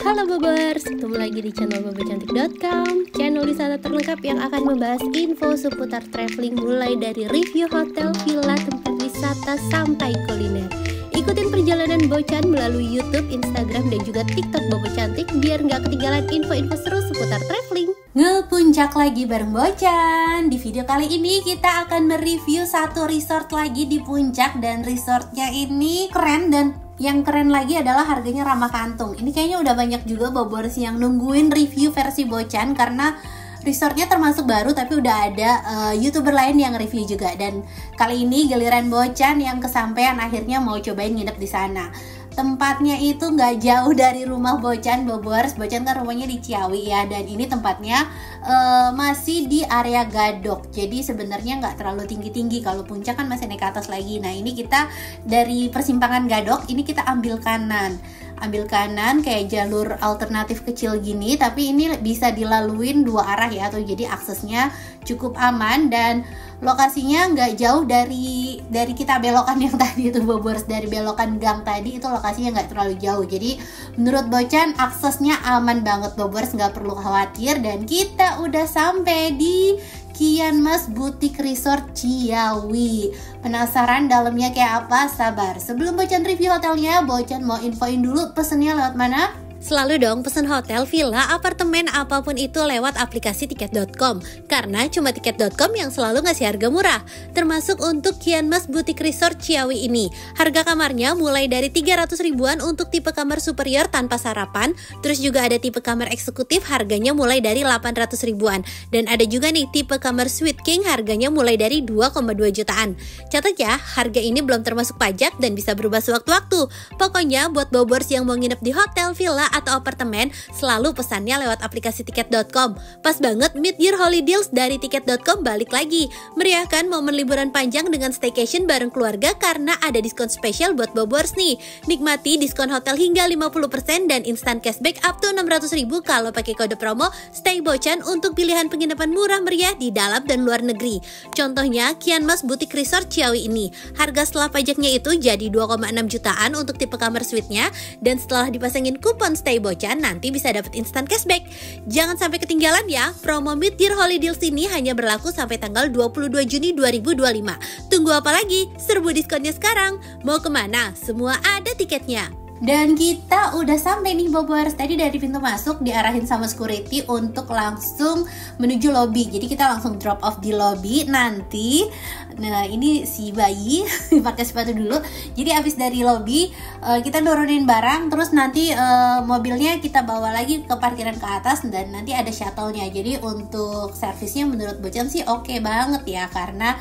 Halo Bobers, ketemu lagi di channel bobocantik.com. Channel di sana terlengkap yang akan membahas info seputar traveling mulai dari review hotel, villa, tempat wisata sampai kuliner. Ikutin perjalanan Bocan melalui YouTube, Instagram, dan juga TikTok Bobo Cantik biar nggak ketinggalan info-info seru seputar traveling. Ngepuncak lagi bareng Bocan. Di video kali ini kita akan mereview satu resort lagi di puncak, dan resortnya ini keren, dan yang keren lagi adalah harganya ramah kantong. Ini kayaknya udah banyak juga Bobors yang nungguin review versi Bocan karena resortnya termasuk baru, tapi udah ada YouTuber lain yang review juga. Dan kali ini giliran Bocan yang kesampean akhirnya mau cobain nginep di sana. Tempatnya itu nggak jauh dari rumah Bocan, Bobors. Bocan kan rumahnya di Ciawi ya, dan ini tempatnya masih di area Gadok. Jadi sebenarnya nggak terlalu tinggi-tinggi. Kalau puncak kan masih naik ke atas lagi. Nah ini kita dari persimpangan Gadok, ini kita ambil kanan kayak jalur alternatif kecil gini, tapi ini bisa dilaluin dua arah ya, atau jadi aksesnya cukup aman, dan lokasinya nggak jauh dari kita belokan yang tadi itu Bobors. Dari belokan gang tadi itu lokasinya nggak terlalu jauh, jadi menurut Bocan aksesnya aman banget Bobors, nggak perlu khawatir. Dan kita udah sampai di Kian Mas Boutique Resort Ciawi. Penasaran dalamnya kayak apa? Sabar, sebelum Bocan review hotelnya, Bocan mau infoin dulu pesennya lewat mana? Selalu dong pesen hotel, villa, apartemen, apapun itu lewat aplikasi tiket.com. Karena cuma tiket.com yang selalu ngasih harga murah. Termasuk untuk Kian Mas Boutique Resort Ciawi ini. Harga kamarnya mulai dari 300 ribuan untuk tipe kamar superior tanpa sarapan. Terus juga ada tipe kamar eksekutif harganya mulai dari 800 ribuan. Dan ada juga nih tipe kamar Suite King harganya mulai dari 2,2 jutaan. Catat ya, harga ini belum termasuk pajak dan bisa berubah sewaktu-waktu. Pokoknya buat Bobors yang mau nginep di hotel, villa, atau apartemen, selalu pesannya lewat aplikasi tiket.com. Pas banget mid-year holiday deals dari tiket.com balik lagi. Meriahkan momen liburan panjang dengan staycation bareng keluarga karena ada diskon spesial buat Bobors nih. Nikmati diskon hotel hingga 50% dan instant cashback up to 600 ribu kalau pakai kode promo Stay Bocan untuk pilihan penginapan murah meriah di dalam dan luar negeri. Contohnya Kian Mas Boutique Resort Ciawi ini. Harga setelah pajaknya itu jadi 2,6 jutaan untuk tipe kamar suite-nya, dan setelah dipasangin kupon Stay Bocan nanti bisa dapat instant cashback. Jangan sampai ketinggalan ya. Promo mid-year holiday deals ini hanya berlaku sampai tanggal 22 Juni 2025. Tunggu apa lagi? Serbu diskonnya sekarang. Mau kemana? Semua ada tiketnya. Dan kita udah sampai nih Bobors. Tadi dari pintu masuk diarahin sama security untuk langsung menuju lobby. Jadi kita langsung drop off di lobby nanti. Nah ini si bayi pakai sepatu dulu. Jadi abis dari lobby kita nurunin barang, terus nanti mobilnya kita bawa lagi ke parkiran ke atas, dan nanti ada shuttle-nya. Jadi untuk servisnya menurut Bocan sih oke banget ya, karena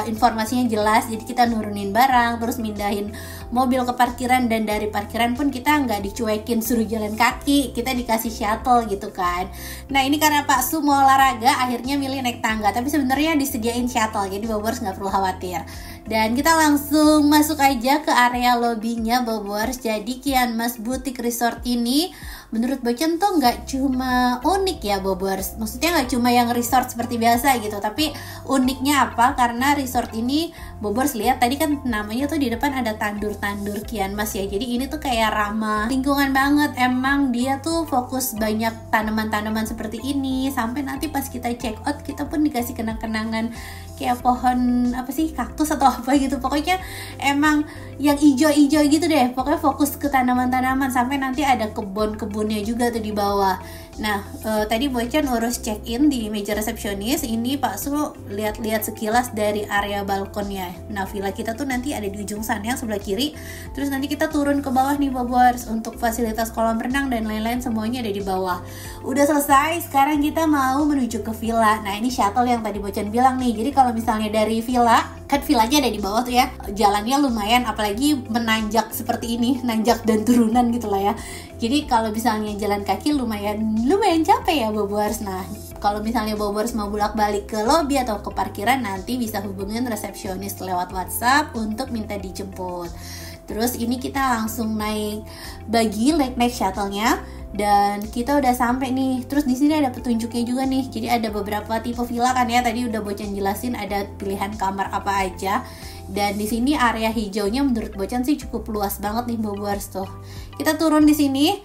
informasinya jelas. Jadi kita nurunin barang, terus mindahin mobil ke parkiran, dan dari parkiran pun kita nggak dicuekin suruh jalan kaki, kita dikasih shuttle gitu kan. Nah ini karena Pak Su mau olahraga akhirnya milih naik tangga, tapi sebenarnya disediain shuttle, jadi Bobors nggak perlu khawatir. Dan kita langsung masuk aja ke area lobbynya Bobors. Jadi Kian Mas Boutique Resort ini menurut Bocan tuh nggak cuma unik ya Bobors, maksudnya nggak cuma yang resort seperti biasa gitu, tapi uniknya apa? Karena resort ini Bobors lihat tadi kan namanya tuh di depan ada tandur Kian Mas ya, jadi ini tuh kayak ramah lingkungan banget. Emang dia tuh fokus banyak tanaman-tanaman seperti ini, sampai nanti pas kita check out kita pun dikasih kenang-kenangan kayak pohon apa sih, kaktus atau apa gitu. Pokoknya emang yang ijo-ijo gitu deh, pokoknya fokus ke tanaman-tanaman, sampai nanti ada kebun-kebunnya juga tuh di bawah. Nah tadi Bocan urus check in di meja resepsionis. Ini Pak Su lihat-lihat sekilas dari area balkonnya. Nah villa kita tuh nanti ada di ujung sana yang sebelah kiri. Terus nanti kita turun ke bawah nih Bobors, untuk fasilitas kolam renang dan lain-lain semuanya ada di bawah. Udah selesai, sekarang kita mau menuju ke villa. Nah ini shuttle yang tadi Bocan bilang nih. Jadi kalau misalnya dari villa, kan villanya ada di bawah tuh ya, jalannya lumayan, apalagi menanjak seperti ini, nanjak dan turunan gitu lah ya. Jadi kalau misalnya jalan kaki lumayan capek ya Bobors. Nah kalau misalnya Bobors mau bolak-balik ke lobby atau ke parkiran, nanti bisa hubungin resepsionis lewat WhatsApp untuk minta dijemput. Terus ini kita langsung naik naik shuttle-nya. Dan kita udah sampai nih. Terus di sini ada petunjuknya juga nih. Jadi ada beberapa tipe villa kan ya. Tadi udah Bocan jelasin ada pilihan kamar apa aja. Dan di sini area hijaunya menurut Bocan sih cukup luas banget nih Bobors tuh. Kita turun di sini.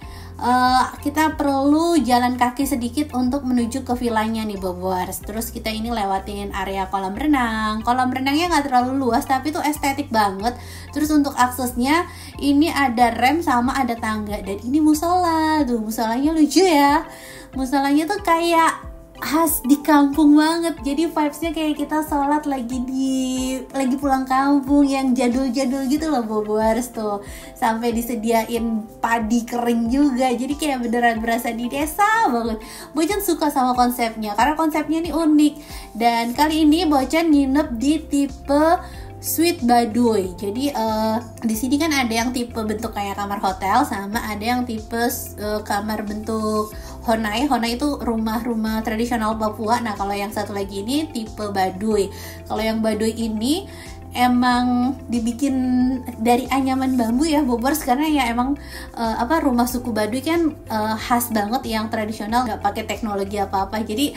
kita perlu jalan kaki sedikit untuk menuju ke villanya nih Bobors. Terus kita ini lewatin area kolam renang. Kolam renangnya nggak terlalu luas tapi tuh estetik banget. Terus untuk aksesnya ini ada rem sama ada tangga. Dan ini musola, tuh musolanya lucu ya. Musolanya tuh kayak khas di kampung banget, jadi vibesnya kayak kita sholat lagi pulang kampung yang jadul-jadul gitu loh Bobors tuh, sampai disediain padi kering juga, jadi kayak beneran berasa di desa banget. Bocan suka sama konsepnya karena konsepnya nih unik, dan kali ini Bocan nginep di tipe Suite Baduy. Jadi di sini kan ada yang tipe bentuk kayak kamar hotel sama ada yang tipe kamar bentuk Honai. Honai itu rumah-rumah tradisional Papua. Nah, kalau yang satu lagi ini tipe Baduy. Kalau yang Baduy ini emang dibikin dari anyaman bambu ya Bobors, karena ya emang rumah suku Baduy kan khas banget yang tradisional, nggak pakai teknologi apa-apa. Jadi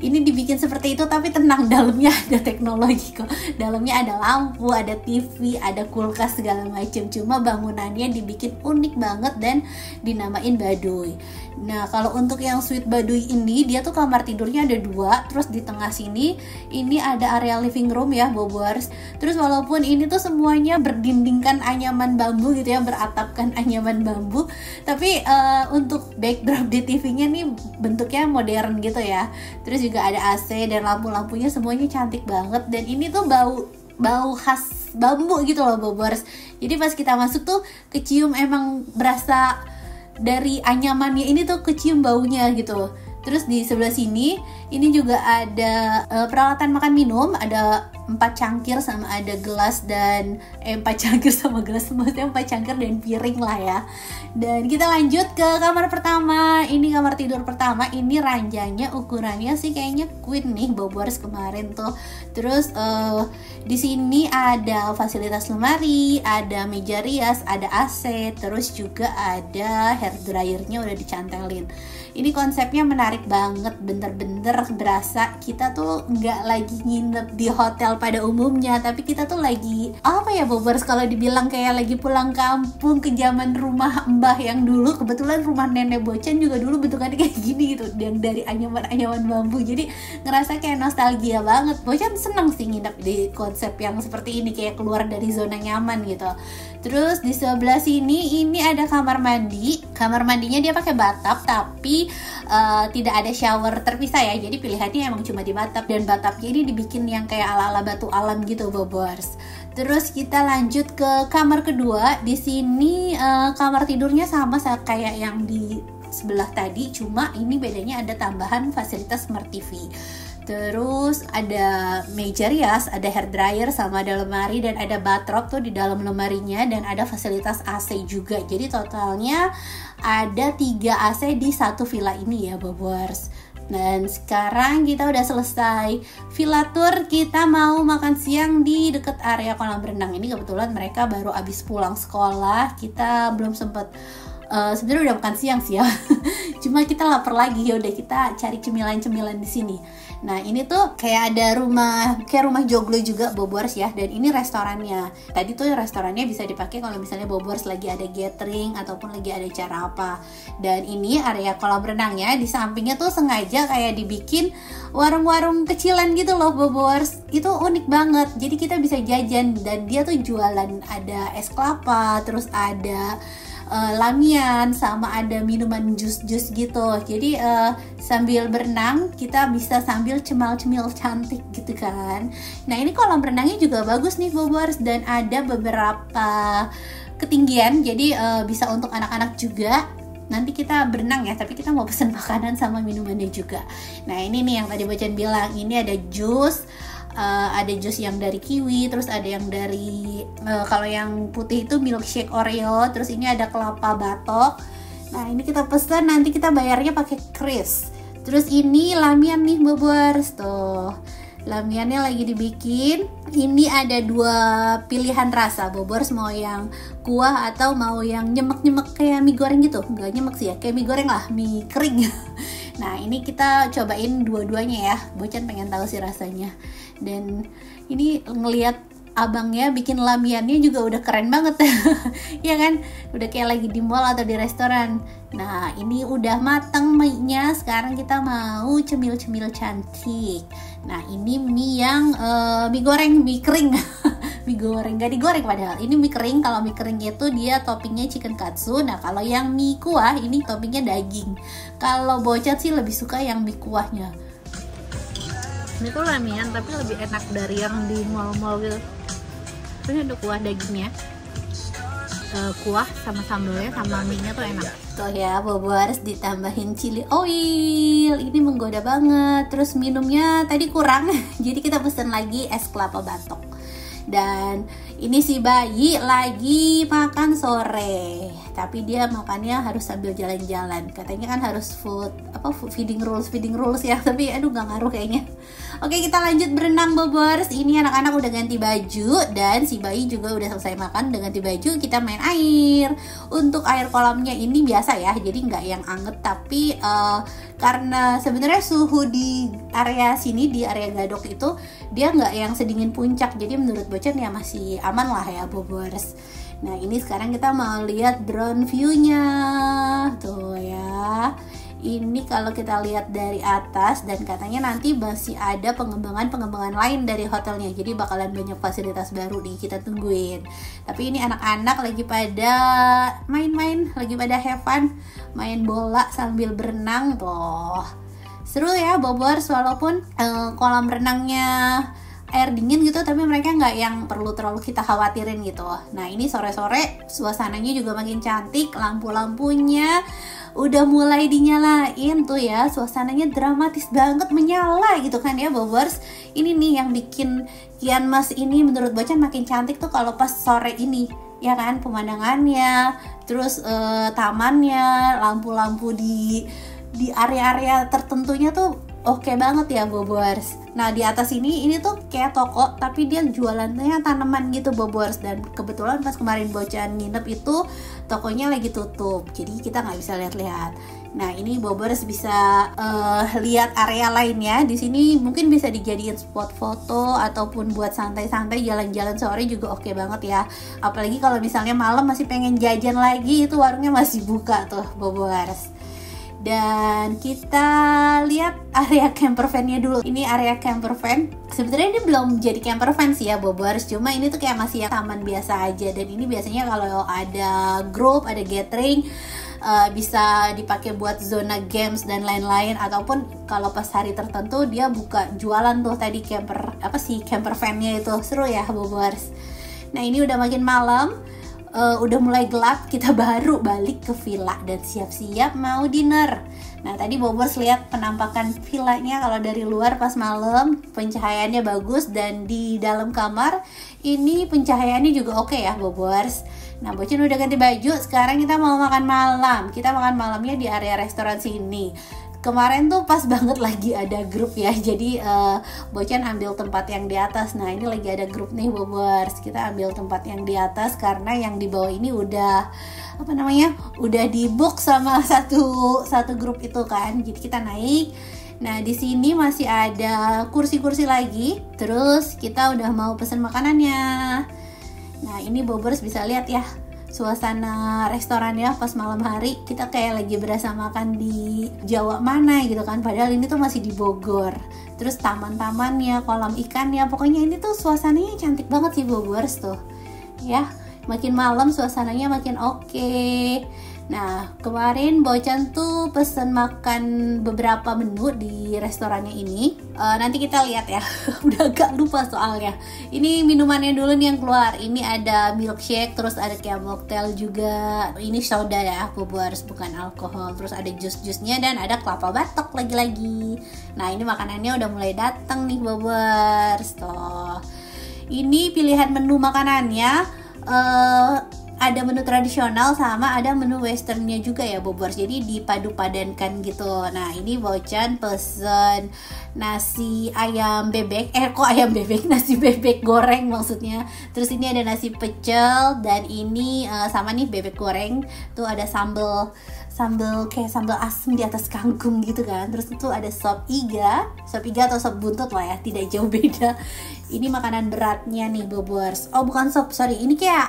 ini dibikin seperti itu tapi tenang, dalamnya ada teknologi kok. Dalamnya ada lampu, ada TV, ada kulkas segala macam. Cuma bangunannya dibikin unik banget dan dinamain Baduy. Nah, kalau untuk yang Suite Baduy ini dia tuh kamar tidurnya ada 2, terus di tengah sini ini ada area living room ya Bobors. Terus walaupun ini tuh semuanya berdindingkan anyaman bambu gitu ya, beratapkan anyaman bambu, tapi untuk backdrop di TV-nya nih bentuknya modern gitu ya. Terus juga ada AC dan lampu-lampunya semuanya cantik banget, dan ini tuh bau khas bambu gitu loh Bobors. Jadi pas kita masuk tuh kecium, emang berasa dari anyamannya ini tuh kecium baunya gitu. Terus di sebelah sini ini juga ada peralatan makan minum, ada 4 cangkir sama ada gelas dan 4 cangkir sama gelas, maksudnya 4 cangkir dan piring lah ya. Dan kita lanjut ke kamar pertama. Ini kamar tidur pertama, ini ranjangnya ukurannya sih kayaknya queen nih Bobors kemarin tuh. Terus di sini ada fasilitas lemari, ada meja rias, ada AC, terus juga ada hair dryernya udah dicantelin. Ini konsepnya menarik banget, bener-bener berasa kita tuh nggak lagi nginep di hotel pada umumnya, tapi kita tuh lagi apa ya Bobors, kalau dibilang kayak lagi pulang kampung ke zaman rumah mbah yang dulu. Kebetulan rumah nenek Bocan juga dulu bentukannya kayak gini gitu, yang dari anyaman bambu, jadi ngerasa kayak nostalgia banget. Bocan seneng sih nginep di konsep yang seperti ini, kayak keluar dari zona nyaman gitu. Terus di sebelah sini ini ada kamar mandi. Kamar mandinya dia pakai bathtub tapi tidak ada shower terpisah ya. Jadi pilihannya emang cuma di bathtub, dan bathtubnya ini dibikin yang kayak ala-ala batu alam gitu Bobors. Terus kita lanjut ke kamar kedua. Di sini kamar tidurnya sama kayak yang di sebelah tadi, cuma ini bedanya ada tambahan fasilitas smart TV. Terus ada meja rias, ada hair dryer, sama ada lemari, dan ada bathrobe tuh di dalam lemarinya, dan ada fasilitas AC juga. Jadi totalnya ada 3 AC di satu villa ini ya Bobors. Dan sekarang kita udah selesai villa tour, kita mau makan siang di deket area kolam renang. Ini kebetulan mereka baru abis pulang sekolah, kita belum sempet sebenarnya udah makan siang sih ya. Cuma kita lapar lagi, ya udah kita cari cemilan-cemilan di sini. Nah, ini tuh kayak ada rumah joglo juga Bobors ya, dan ini restorannya. Tadi tuh restorannya bisa dipakai kalau misalnya Bobors lagi ada gathering ataupun lagi ada acara apa. Dan ini area kolam renangnya, di sampingnya tuh sengaja kayak dibikin warung-warung kecilan gitu loh Bobors. Itu unik banget. Jadi kita bisa jajan, dan dia tuh jualan ada es kelapa, terus ada lamian, sama ada minuman jus-jus gitu. Jadi sambil berenang kita bisa sambil cemal-cemil cantik gitu kan. Nah, ini kolam renangnya juga bagus nih Bobors, dan ada beberapa ketinggian, jadi bisa untuk anak-anak juga. Nanti kita berenang ya, tapi kita mau pesen makanan sama minumannya juga. Nah, ini nih yang tadi Bocan bilang, ini ada jus. Ada jus yang dari kiwi, terus ada yang dari kalau yang putih itu milkshake Oreo, terus ini ada kelapa batok. Nah, ini kita pesan, nanti kita bayarnya pakai kris. Terus ini lamian nih Bobors, tuh lamiannya lagi dibikin. Ini ada 2 pilihan rasa Bobors, mau yang kuah atau mau yang nyemek-nyemek kayak mie goreng gitu. Enggak nyemek sih ya, kayak mie goreng lah, mie kering. Nah, ini kita cobain dua-duanya ya. Bocan pengen tahu sih rasanya. Dan ini ngelihat abangnya bikin lamiannya juga udah keren banget. Ya kan, udah kayak lagi di mall atau di restoran. Nah ini udah mateng mie-nya, sekarang kita mau cemil-cemil cantik. Nah ini mie yang mie goreng, mie kering. Mie goreng, gak digoreng padahal. Ini mie kering. Kalau mie kering itu dia toppingnya chicken katsu. Nah kalau yang mie kuah ini toppingnya daging. Kalau Bocat sih lebih suka yang mie kuahnya. Ini tuh lamian tapi lebih enak dari yang di mall-mall gitu. Ini ada kuah dagingnya, kuah sama sambalnya sama mie-nya tuh enak. Tuh ya, bobo harus ditambahin chili oil. Ini menggoda banget. Terus minumnya tadi kurang, jadi kita pesen lagi es kelapa batok. Dan ini si bayi lagi makan sore, tapi dia makannya harus sambil jalan-jalan. Katanya kan harus feeding rules ya, tapi aduh gak ngaruh kayaknya. Oke, kita lanjut berenang bobors. Ini anak-anak udah ganti baju dan si bayi juga udah selesai makan, udah ganti baju. Kita main air. Untuk air kolamnya ini biasa ya, jadi nggak yang anget, tapi karena sebenarnya suhu di area sini, di area Gadok itu dia nggak yang sedingin puncak, jadi menurut Bocan ya masih aman lah ya bobors. Nah ini sekarang kita mau lihat drone view-nya tuh ya. Ini kalau kita lihat dari atas, dan katanya nanti masih ada pengembangan lain dari hotelnya, jadi bakalan banyak fasilitas baru nih, kita tungguin. Tapi ini anak-anak lagi pada main-main, lagi pada have fun, main bola sambil berenang tuh. Seru ya bobors, walaupun kolam renangnya air dingin gitu, tapi mereka nggak yang perlu terlalu kita khawatirin gitu. Nah ini sore-sore suasananya juga makin cantik, lampu-lampunya udah mulai dinyalain tuh ya, suasananya dramatis banget menyala gitu kan ya bobors. Ini nih yang bikin Kian Mas ini menurut Bocan makin cantik tuh kalau pas sore ini ya kan, pemandangannya, terus tamannya, lampu-lampu di area-area tertentunya tuh oke banget ya bobors. Nah di atas ini tuh kayak toko, tapi dia jualannya tanaman gitu bobors. Dan kebetulan pas kemarin Bocan nginep itu tokonya lagi tutup, jadi kita nggak bisa lihat-lihat. Nah ini bobors bisa lihat area lainnya. Di sini mungkin bisa dijadiin spot foto ataupun buat santai-santai jalan-jalan sore juga oke banget ya. Apalagi kalau misalnya malam masih pengen jajan lagi, itu warungnya masih buka tuh bobors. Dan kita lihat area camper van-nya dulu. Ini area camper van. Sebenarnya ini belum jadi camper van sih ya bobors, cuma ini tuh kayak masih yang taman biasa aja. Dan ini biasanya kalau ada grup, ada gathering, bisa dipakai buat zona games dan lain-lain, ataupun kalau pas hari tertentu dia buka jualan tuh tadi camper van-nya itu. Seru ya bobors. Nah ini udah makin malam, udah mulai gelap, kita baru balik ke villa dan siap-siap mau dinner. Nah tadi bobors lihat penampakan villanya kalau dari luar pas malam, pencahayaannya bagus, dan di dalam kamar ini pencahayaannya juga oke ya bobors. Nah Bocan udah ganti baju, sekarang kita mau makan malam. Kita makan malamnya di area restoran sini. Kemarin tuh pas banget lagi ada grup ya, jadi Bocan ambil tempat yang di atas. Nah ini lagi ada grup nih bobors, kita ambil tempat yang di atas karena yang di bawah ini udah udah di book sama satu grup itu kan, jadi kita naik. Nah di sini masih ada kursi-kursi lagi, terus kita udah mau pesen makanannya. Nah ini bobors bisa lihat ya suasana restorannya pas malam hari, kita kayak lagi berasa makan di Jawa mana gitu kan, padahal ini tuh masih di Bogor. Terus taman-tamannya, kolam ikannya, pokoknya ini tuh suasananya cantik banget sih bobors tuh ya. Makin malam suasananya makin oke. Nah kemarin Bocan tuh pesen makan beberapa menu di restorannya ini. Nanti kita lihat ya. Udah agak lupa soalnya. Ini minumannya dulu nih yang keluar. Ini ada milkshake, terus ada kayak mocktail juga. Ini soda ya bobors, bukan alkohol. Terus ada jus-jusnya dan ada kelapa batok lagi-lagi. Nah ini makanannya udah mulai datang nih bobors. Tuh. Ini pilihan menu makanannya. Ada menu tradisional sama ada menu westernnya juga ya bobors, jadi dipadu-padankan gitu. Nah ini Bocan pesen nasi ayam bebek, nasi bebek goreng maksudnya. Terus ini ada nasi pecel, dan ini sama nih bebek goreng. Tuh ada sambal kayak sambal asem di atas kangkung gitu kan. Terus itu ada sop iga atau sop buntut lah ya, tidak jauh beda. Ini makanan beratnya nih Bobers. Oh bukan sop, sorry. Ini kayak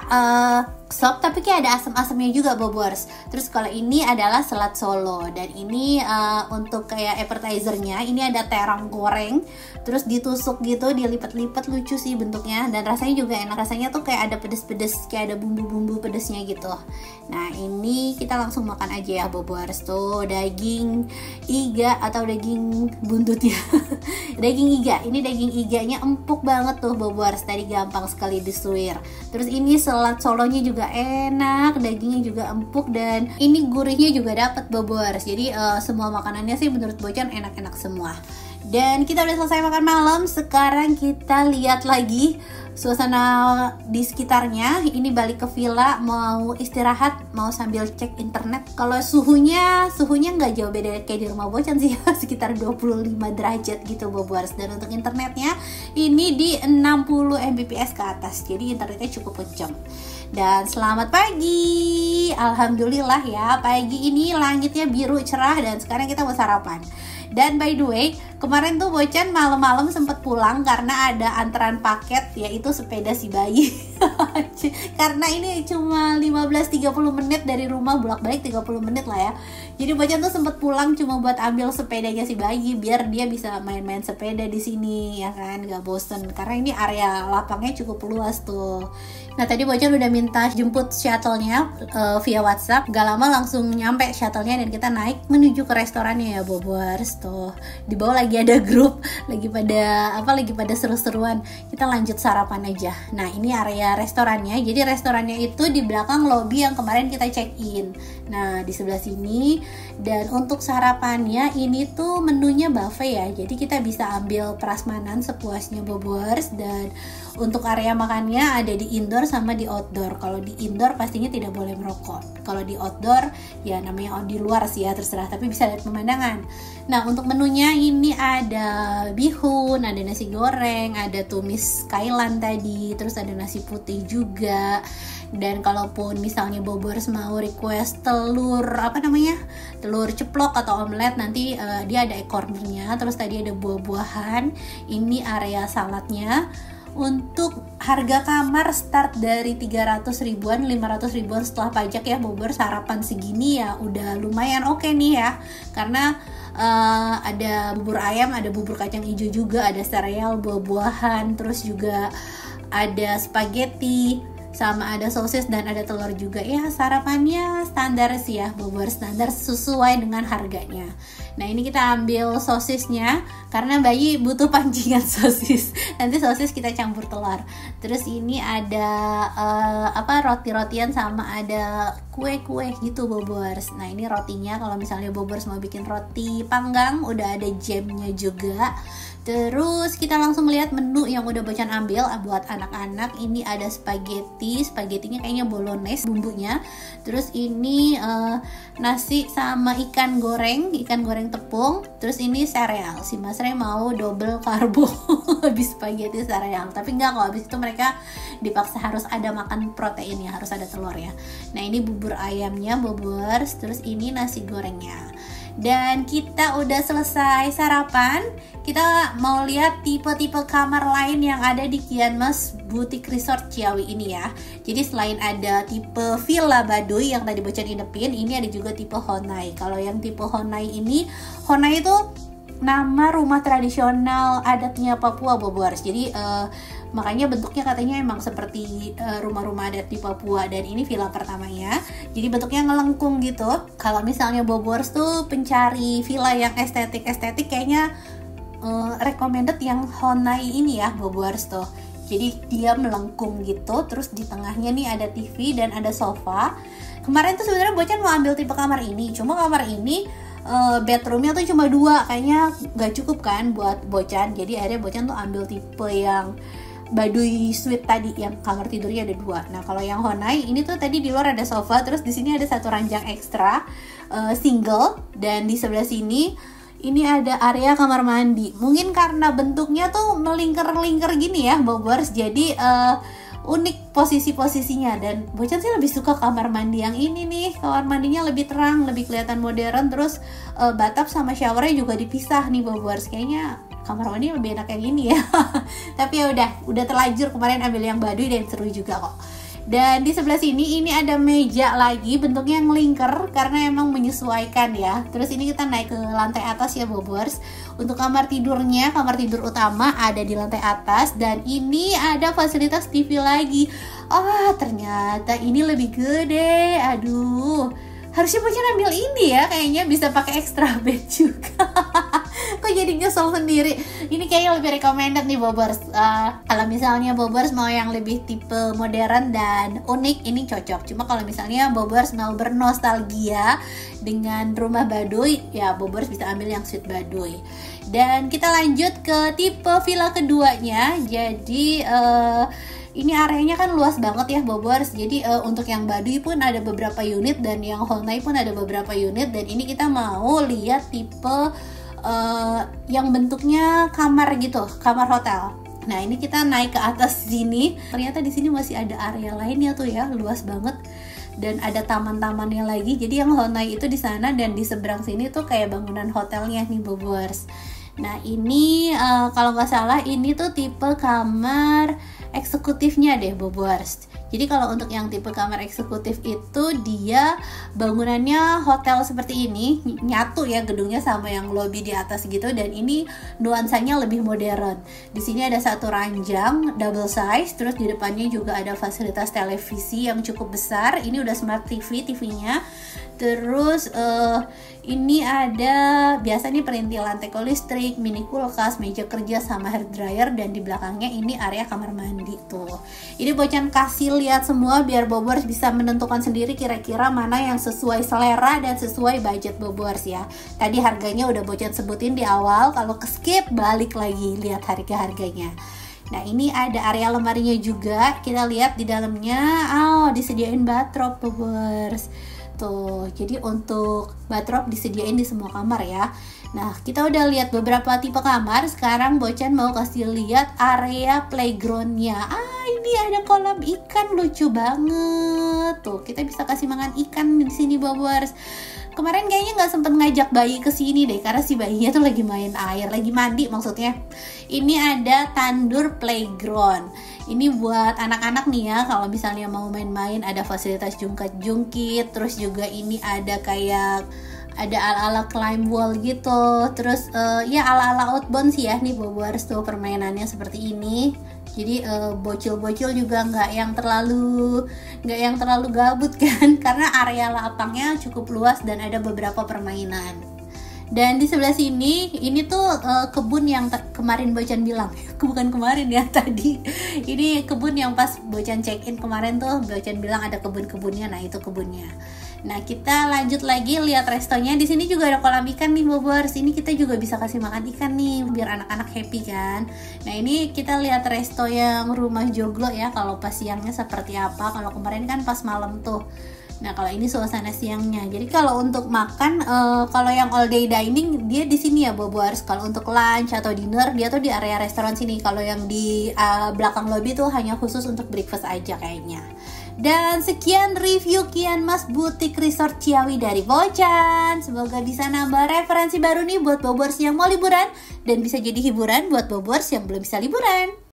sop tapi kayak ada asam-asamnya juga Bobers. Terus kalau ini adalah selat Solo. Dan ini untuk kayak appetizernya, ini ada terong goreng. Terus ditusuk gitu, dilipat-lipat, lucu sih bentuknya. Dan rasanya juga enak, rasanya tuh kayak ada pedes-pedes, kayak ada bumbu-bumbu pedesnya gitu. Nah ini kita langsung makan aja ya Bobers. Tuh daging iga atau daging buntutnya. Daging iga, ini daging iganya empuk banget tuh Bobers, tadi gampang sekali disuir. Terus ini selat Solonya juga enak, dagingnya juga empuk dan ini gurihnya juga dapat Bobers. Jadi semua makanannya sih menurut Bocan enak-enak semua. Dan kita udah selesai makan malam, sekarang kita lihat lagi suasana di sekitarnya. Ini balik ke villa, mau istirahat, mau sambil cek internet. Kalau suhunya nggak jauh beda kayak di rumah Bocan sih, sekitar 25 derajat gitu Bobers. Dan untuk internetnya ini di 60 Mbps ke atas, jadi internetnya cukup kencang. Dan selamat pagi, alhamdulillah ya, pagi ini langitnya biru cerah dan sekarang kita mau sarapan. Dan by the way, kemarin tuh Bocan malam-malam sempat pulang karena ada antrean paket, yaitu sepeda si bayi. Karena ini cuma 15-30 menit dari rumah, bolak-balik 30 menit lah ya. Jadi Bocan tuh sempat pulang cuma buat ambil sepedanya si bayi biar dia bisa main-main sepeda di sini ya kan, gak bosen. Karena ini area lapangnya cukup luas tuh. Nah tadi Bocan udah minta jemput shuttle-nya via WhatsApp. Gak lama langsung nyampe shuttle-nya dan kita naik menuju ke restorannya ya Bobers. Tuh di bawah lagi ada grup, lagi pada seru-seruan. Kita lanjut sarapan aja. Nah ini area restorannya. Jadi restorannya itu di belakang lobby yang kemarin kita check in. Nah di sebelah sini. Dan untuk sarapannya ini tuh menunya buffet ya. Jadi kita bisa ambil prasmanan sepuasnya Bobers. Dan untuk area makannya ada di indoor sama di outdoor. Kalau di indoor pastinya tidak boleh merokok. Kalau di outdoor ya namanya di luar sih ya, terserah, tapi bisa lihat pemandangan. Nah untuk menunya ini ada bihun, ada nasi goreng, ada tumis kailan tadi, terus ada nasi putih juga. Dan kalaupun misalnya Bobers mau request telur ceplok atau omelet, nanti dia ada cornernya. Terus tadi ada buah-buahan. Ini area saladnya. Untuk harga kamar start dari 300 ribuan, 500 ribuan setelah pajak ya Bobers. Sarapan segini ya udah lumayan oke nih ya. Karena ada bubur ayam, ada bubur kacang hijau juga, ada sereal, buah-buahan, terus juga ada spaghetti, sama ada sosis dan ada telur juga. Ya sarapannya standar sih ya Bobers, standar sesuai dengan harganya. Nah ini kita ambil sosisnya karena bayi butuh pancingan sosis. Nanti sosis kita campur telur. Terus ini ada roti-rotian sama ada kue-kue gitu Bobers. Nah ini rotinya, kalau misalnya Bobers mau bikin roti panggang udah ada jamnya juga. Terus kita langsung melihat menu yang udah Bocan ambil buat anak-anak. Ini ada spagettinya kayaknya bolognese bumbunya. Terus ini nasi sama ikan goreng tepung. Terus ini sereal. Si Mas Rey mau double karbo habis spaghetti sereal. Tapi enggak kok, habis itu mereka dipaksa harus ada makan proteinnya, harus ada telur ya. Nah ini bubur ayamnya Bobers. Terus ini nasi gorengnya. Dan kita udah selesai sarapan. Kita mau lihat tipe-tipe kamar lain yang ada di Kianmas Boutique Resort Ciawi ini ya. Jadi selain ada tipe Villa Baduy yang tadi Bocan inepin, ini ada juga tipe Honai. Kalau yang tipe Honai itu nama rumah tradisional adatnya Papua Bobers. Jadi makanya bentuknya katanya emang seperti rumah-rumah adat di Papua. Dan ini villa pertamanya, jadi bentuknya ngelengkung gitu. Kalau misalnya Bobers tuh pencari villa yang estetik kayaknya recommended yang Honai ini ya Bobers tuh. Jadi dia melengkung gitu, terus di tengahnya nih ada TV dan ada sofa. Kemarin tuh sebenarnya Bocan mau ambil tipe kamar ini, cuma kamar ini bedroomnya tuh cuma 2, kayaknya gak cukup kan buat Bocan. Jadi akhirnya Bocan tuh ambil tipe yang Baduy Suite tadi, yang kamar tidurnya ada 2. Nah kalau yang Honai ini tuh tadi di luar ada sofa, terus di sini ada satu ranjang ekstra single, dan di sebelah sini ini ada area kamar mandi. Mungkin karena bentuknya tuh melingkar-lingkar gini ya Bobers, jadi unik posisi-posisinya. Dan Bocan sih lebih suka kamar mandi yang ini nih. Kamar mandinya lebih terang, lebih kelihatan modern. Terus bathtub sama showernya juga dipisah nih Bobers. Kayaknya kamar mandi lebih enak yang ini ya. Tapi ya udah terlanjur kemarin ambil yang Baduy dan seru juga kok. Dan di sebelah sini ini ada meja lagi, bentuknya yang lingkar karena emang menyesuaikan ya. Terus ini kita naik ke lantai atas ya Bobors. Untuk kamar tidurnya, kamar tidur utama ada di lantai atas. Dan ini ada fasilitas TV lagi. Ternyata ini lebih gede. Aduh, harusnya Bocan ambil ini ya, kayaknya bisa pakai extra bed juga. Kok jadi nyesel sendiri. Ini kayaknya lebih recommended nih Bobors. Kalau misalnya Bobors mau yang lebih tipe modern dan unik, ini cocok. Cuma kalau misalnya Bobors mau bernostalgia dengan rumah Baduy, ya Bobors bisa ambil yang suite Baduy. Dan kita lanjut ke tipe villa keduanya. Jadi ini areanya kan luas banget ya Bobors. Jadi untuk yang Baduy pun ada beberapa unit dan yang Honai pun ada beberapa unit. Dan ini kita mau lihat tipe yang bentuknya kamar gitu, kamar hotel. Nah ini kita naik ke atas sini. Ternyata di sini masih ada area lainnya tuh ya, luas banget. Dan ada taman-tamannya lagi. Jadi yang Honai itu di sana dan di seberang sini tuh kayak bangunan hotelnya nih Bobors. Nah ini kalau nggak salah ini tuh tipe kamar eksekutifnya deh Bobors. Jadi kalau untuk yang tipe kamar eksekutif itu dia bangunannya hotel seperti ini, nyatu ya gedungnya sama yang lobby di atas gitu, dan ini nuansanya lebih modern. Di sini ada satu ranjang double size, terus di depannya juga ada fasilitas televisi yang cukup besar. Ini udah smart TV-nya. Terus ini ada biasa nih perintilan teko listrik, mini kulkas, meja kerja sama hair dryer, dan di belakangnya ini area kamar mandi tuh. Ini Bocan kasih lihat semua biar Bobors bisa menentukan sendiri kira-kira mana yang sesuai selera dan sesuai budget Bobors ya. Tadi harganya udah Bocan sebutin di awal, kalau ke skip balik lagi lihat harganya. Nah ini ada area lemarinya juga, kita lihat di dalamnya disediain bathrobe Bobors. Tuh, jadi untuk bathrobe disediain di semua kamar ya. Nah, kita udah lihat beberapa tipe kamar. Sekarang Bocan mau kasih lihat area playgroundnya. Ini ada kolam ikan, lucu banget. Tuh, kita bisa kasih makan ikan di sini Bobors. Kemarin kayaknya nggak sempet ngajak bayi ke sini deh, karena si bayinya tuh lagi main air, lagi mandi maksudnya. Ini ada tandur playground. Ini buat anak-anak nih ya, kalau misalnya mau main-main ada fasilitas jungkit-jungkit, terus juga ini ada kayak ada ala-ala climb wall gitu, terus ya ala-ala outbound sih ya nih Bobors tuh permainannya seperti ini. Jadi bocil-bocil juga nggak yang terlalu gabut kan, karena area lapangnya cukup luas dan ada beberapa permainan. Dan di sebelah sini, ini tuh kebun yang kemarin Bocan bilang, bukan kemarin ya tadi. Ini kebun yang pas Bocan check-in kemarin tuh, Bocan bilang ada kebun-kebunnya, nah itu kebunnya. Nah kita lanjut lagi lihat restonya. Di sini juga ada kolam ikan nih Bobors. Ini kita juga bisa kasih makan ikan nih, biar anak-anak happy kan. Nah ini kita lihat resto yang rumah joglo ya, kalau pas siangnya seperti apa. Kalau kemarin kan pas malam tuh. Nah kalau ini suasana siangnya. Jadi kalau untuk makan, kalau yang all day dining dia di sini ya Bobors. Kalau untuk lunch atau dinner dia tuh di area restoran sini. Kalau yang di belakang lobby tuh hanya khusus untuk breakfast aja kayaknya. Dan sekian review Kian Mas Boutique Resort Ciawi dari Bocan. Semoga bisa nambah referensi baru nih buat Bobors yang mau liburan, dan bisa jadi hiburan buat Bobors yang belum bisa liburan.